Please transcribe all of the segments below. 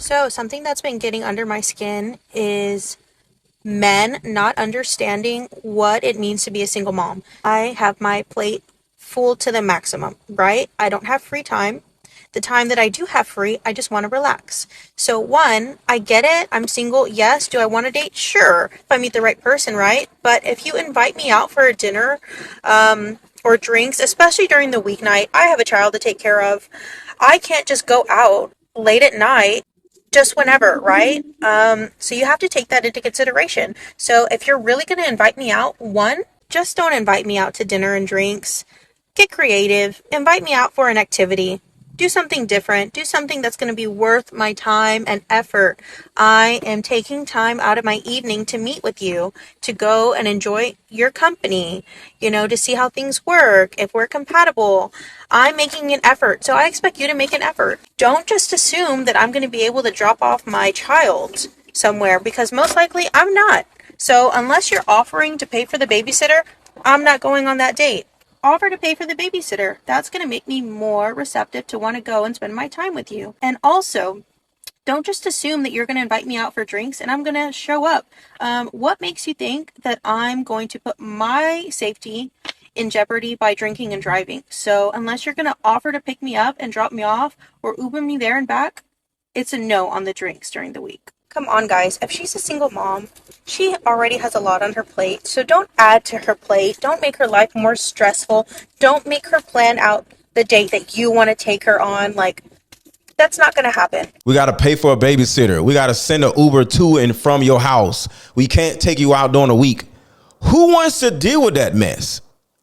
So, something that's been getting under my skin is men not understanding what it means to be a single mom. I have my plate full to the maximum, right? I don't have free time. The time that I do have free, I just want to relax. So, one, I get it. I'm single. Yes. Do I want to date? Sure. If I meet the right person, right? But if you invite me out for a dinner, or drinks, especially during the weeknight, I have a child to take care of. I can't just go out late at night just whenever, right? So you have to take that into consideration. So if you're really going to invite me out, one, just don't invite me out to dinner and drinks. Get creative. Invite me out for an activity. Do something different. Do something that's going to be worth my time and effort. I am taking time out of my evening to meet with you, to go and enjoy your company, to see how things work, if we're compatible. I'm making an effort, so I expect you to make an effort. Don't just assume that I'm going to be able to drop off my child somewhere, because most likely I'm not. So unless you're offering to pay for the babysitter, I'm not going on that date. Offer to pay for the babysitter. That's going to make me more receptive to want to go and spend my time with you. And also, don't just assume that you're going to invite me out for drinks and I'm going to show up. What makes you think that I'm going to put my safety in jeopardy by drinking and driving? So unless you're going to offer to pick me up and drop me off or Uber me there and back, it's a no on the drinks during the week. Come on, guys. If she's a single mom, she already has a lot on her plate. So don't add to her plate. Don't make her life more stressful. Don't make her plan out the date that you want to take her on. That's not going to happen. We got to pay for a babysitter. We got to send an Uber to and from your house. We can't take you out during the week. Who wants to deal with that mess?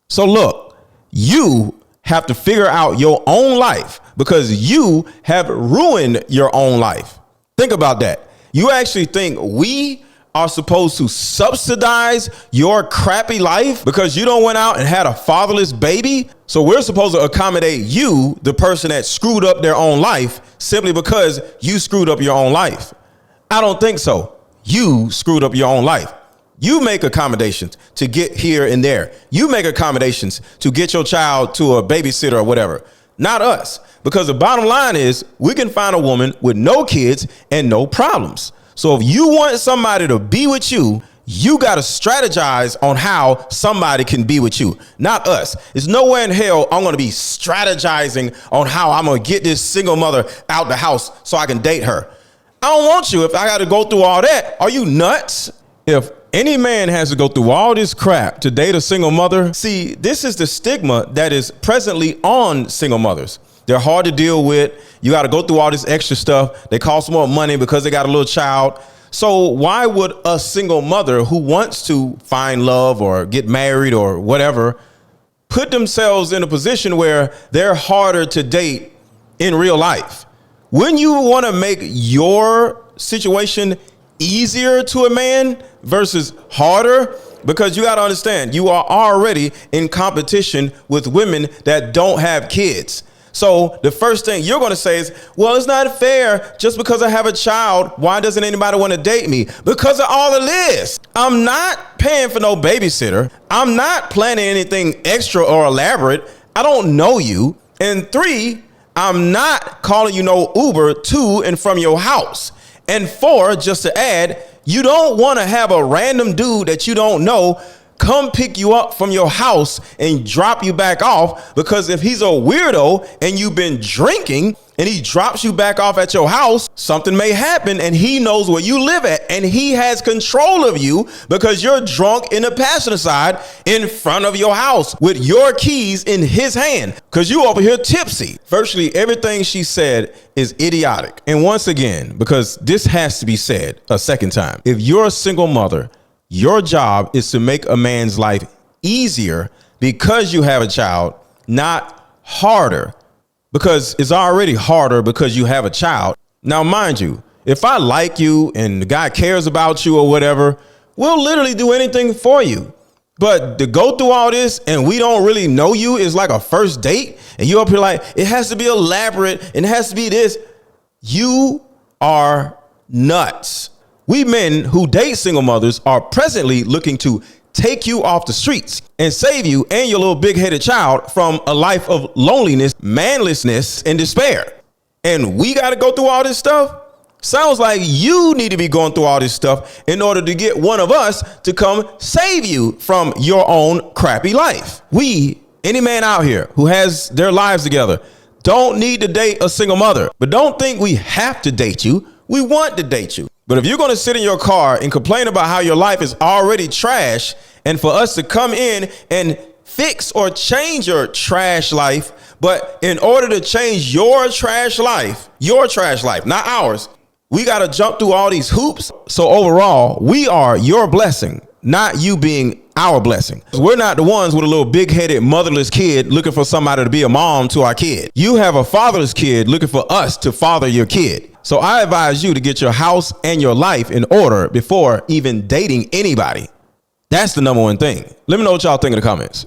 So look, you have to figure out your own life because you have ruined your own life. Think about that. You actually think we are supposed to subsidize your crappy life because you don't went out and had a fatherless baby? So we're supposed to accommodate you, the person that screwed up their own life, simply because you screwed up your own life? I don't think so. You screwed up your own life. You make accommodations to get here and there. You make accommodations to get your child to a babysitter or whatever. Not us. Because the bottom line is we can find a woman with no kids and no problems. So if you want somebody to be with you, you got to strategize on how somebody can be with you, not us. There's nowhere in hell I'm going to be strategizing on how I'm going to get this single mother out the house so I can date her. I don't want you if I got to go through all that. Are you nuts? If any man has to go through all this crap to date a single mother, see, this is the stigma that is presently on single mothers. They're hard to deal with. You got to go through all this extra stuff. They cost more money because they got a little child. So why would a single mother who wants to find love or get married or whatever put themselves in a position where they're harder to date in real life? Wouldn't you want to make your situation easier to a man versus harder? Because you got to understand, you are already in competition with women that don't have kids. So the first thing you're going to say is, well, it's not fair. Just because I have a child, why doesn't anybody want to date me? Because of all of this. I'm not paying for no babysitter. I'm not planning anything extra or elaborate. I don't know you. And three, I'm not calling you no Uber to and from your house. And four, just to add, you don't want to have a random dude that you don't know come pick you up from your house and drop you back off, because if he's a weirdo and you've been drinking and he drops you back off at your house, something may happen and he knows where you live at and he has control of you because you're drunk in the passenger side in front of your house with your keys in his hand because you over here tipsy. Virtually everything she said is idiotic. And once again, because this has to be said a second time, if you're a single mother, your job is to make a man's life easier because you have a child, not harder, because it's already harder because you have a child. Now, mind you, if I like you and the guy cares about you or whatever, we'll literally do anything for you. But to go through all this and we don't really know you is like a first date and you up here like, it has to be elaborate and it has to be this. You are nuts. We men who date single mothers are presently looking to take you off the streets and save you and your little big-headed child from a life of loneliness, manlessness, and despair. And we got to go through all this stuff. Sounds like you need to be going through all this stuff in order to get one of us to come save you from your own crappy life. Any man out here who has their lives together, don't need to date a single mother. But don't think we have to date you. We want to date you. But if you're going to sit in your car and complain about how your life is already trash, and for us to come in and fix or change your trash life, but in order to change your trash life, not ours, we got to jump through all these hoops. So overall, we are your blessing, not you being our blessing. We're not the ones with a little big-headed motherless kid looking for somebody to be a mom to our kid. You have a fatherless kid looking for us to father your kid. So I advise you to get your house and your life in order before even dating anybody. That's the number one thing. Let me know what y'all think in the comments.